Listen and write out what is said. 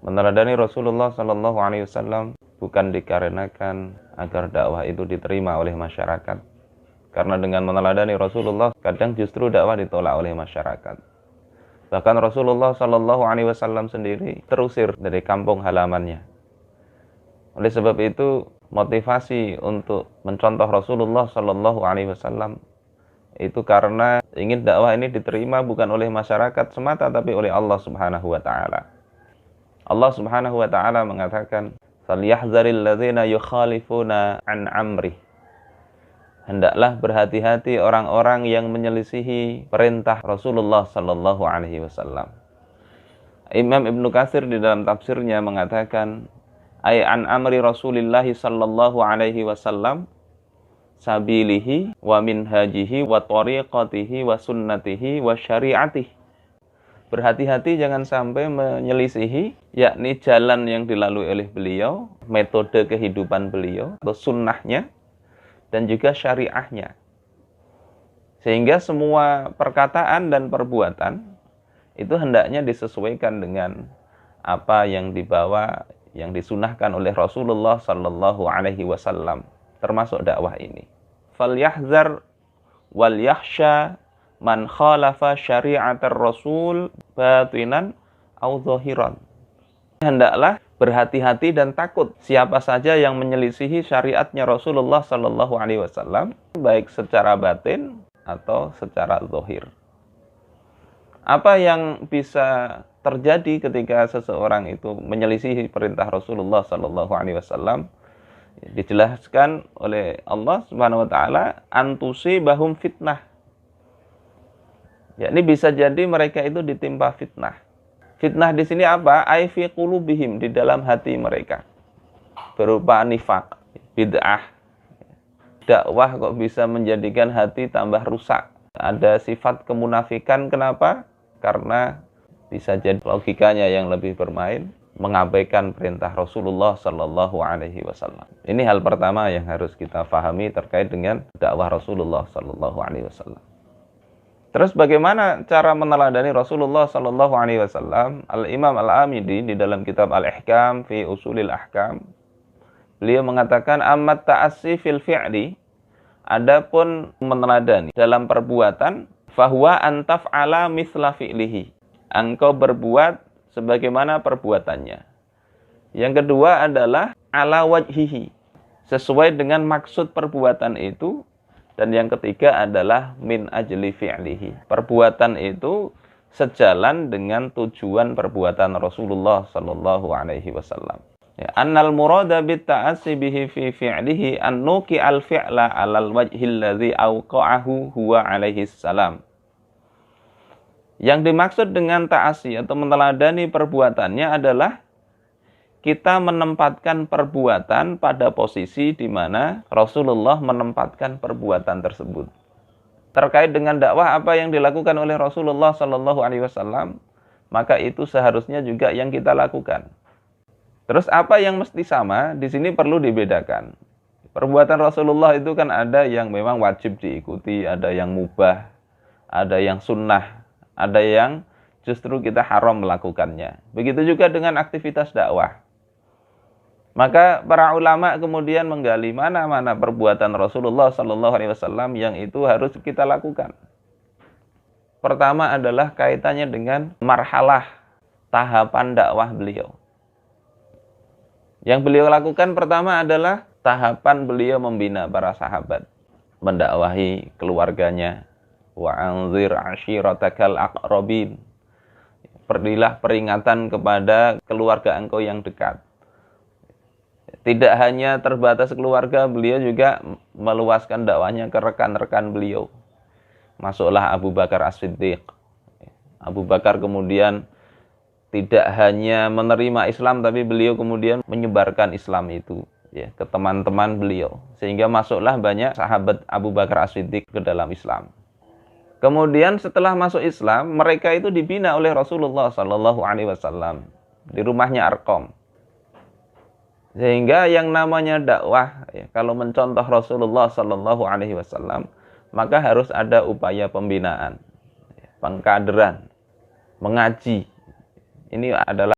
Meneladani Rasulullah Sallallahu Alaihi Wasallam bukan dikarenakan agar dakwah itu diterima oleh masyarakat. Karena dengan meneladani Rasulullah, kadang justru dakwah ditolak oleh masyarakat. Bahkan Rasulullah Sallallahu Alaihi Wasallam sendiri terusir dari kampung halamannya. Oleh sebab itu, motivasi untuk mencontoh Rasulullah Sallallahu Alaihi Wasallam itu karena ingin dakwah ini diterima bukan oleh masyarakat semata, tapi oleh Allah Subhanahu Wa Taala. Allah Subhanahu Wa Taala mengatakan, "Falyahzaril ladzina yukhalifuna an amrih." Hendaklah berhati-hati orang-orang yang menyelisihi perintah Rasulullah Sallallahu Alaihi Wasallam. Imam Ibnu Katsir di dalam tafsirnya mengatakan, ay an amri Rasulillah Sallallahu Alaihi Wasallam sabilihi wa minhajihi wa tariqatihi wa sunnatihi wa syari'atihi. Berhati-hati jangan sampai menyelisihi, yakni jalan yang dilalui oleh beliau, metode kehidupan beliau, atau sunnahnya, dan juga syariahnya. Sehingga semua perkataan dan perbuatan itu hendaknya disesuaikan dengan apa yang dibawa, yang disunahkan oleh Rasulullah Sallallahu Alaihi Wasallam, termasuk dakwah ini. Falyahzar wal yakhsha man khalafa syari'atar Rasul batinan au zahiran. Hendaklah berhati-hati dan takut siapa saja yang menyelisihi syariatnya Rasulullah Sallallahu Alaihi Wasallam, baik secara batin atau secara zahir. Apa yang bisa terjadi ketika seseorang itu menyelisihi perintah Rasulullah Sallallahu Alaihi Wasallam? Dijelaskan oleh Allah Subhanahu Wa Taala, antusibahum fitnah. Ya, ini bisa jadi mereka itu ditimpa fitnah. Fitnah di sini apa? Ai fi qulubihim, di dalam hati mereka. Berupa nifaq, bid'ah. Dakwah kok bisa menjadikan hati tambah rusak. Ada sifat kemunafikan, kenapa? Karena bisa jadi logikanya yang lebih bermain, mengabaikan perintah Rasulullah Sallallahu Alaihi Wasallam. Ini hal pertama yang harus kita pahami terkait dengan dakwah Rasulullah Sallallahu Alaihi Wasallam. Terus bagaimana cara meneladani Rasulullah Sallallahu Alaihi Wasallam? Al-Imam Al-Amidi di dalam kitab Al-Ihkam fi Usulil Ahkam, beliau mengatakan, ammat ta'assi fil fi'li, adapun meneladani dalam perbuatan, fahuwa antaf'ala misla fi'lihi, engkau berbuat sebagaimana perbuatannya. Yang kedua adalah ala wajhihi, sesuai dengan maksud perbuatan itu. Dan yang ketiga adalah min ajli fi'lihi, perbuatan itu sejalan dengan tujuan perbuatan Rasulullah Sallallahu Alaihi Wasallam. Ya, annal murada bit ta'assi bihi fi fi'lihi an nuqi al fi'la alal wajhil ladzi awqa'ahu huwa alaihi salam. Yang dimaksud dengan ta'assi atau meneladani perbuatannya adalah kita menempatkan perbuatan pada posisi di mana Rasulullah menempatkan perbuatan tersebut. Terkait dengan dakwah apa yang dilakukan oleh Rasulullah Sallallahu Alaihi Wasallam, maka itu seharusnya juga yang kita lakukan. Terus apa yang mesti sama? Di sini perlu dibedakan. Perbuatan Rasulullah itu kan ada yang memang wajib diikuti, ada yang mubah, ada yang sunnah, ada yang justru kita haram melakukannya. Begitu juga dengan aktivitas dakwah. Maka para ulama kemudian menggali mana-mana perbuatan Rasulullah Sallallahu Alaihi Wasallam yang itu harus kita lakukan. Pertama adalah kaitannya dengan marhalah tahapan dakwah beliau. Yang beliau lakukan pertama adalah tahapan beliau membina para sahabat, mendakwahi keluarganya. Wa anzir ashiratakal aqrabin. Berilah peringatan kepada keluarga engkau yang dekat. Tidak hanya terbatas keluarga, beliau juga meluaskan dakwahnya ke rekan-rekan beliau. Masuklah Abu Bakar As-Siddiq. Abu Bakar kemudian tidak hanya menerima Islam, tapi beliau kemudian menyebarkan Islam itu ya, ke teman-teman beliau. Sehingga masuklah banyak sahabat Abu Bakar As-Siddiq ke dalam Islam. Kemudian setelah masuk Islam, mereka itu dibina oleh Rasulullah Sallallahu Alaihi Wasallam di rumahnya Arqam. Sehingga yang namanya dakwah, ya, kalau mencontoh Rasulullah Sallallahu Alaihi Wasallam, maka harus ada upaya pembinaan, pengkaderan, mengaji. Ini adalah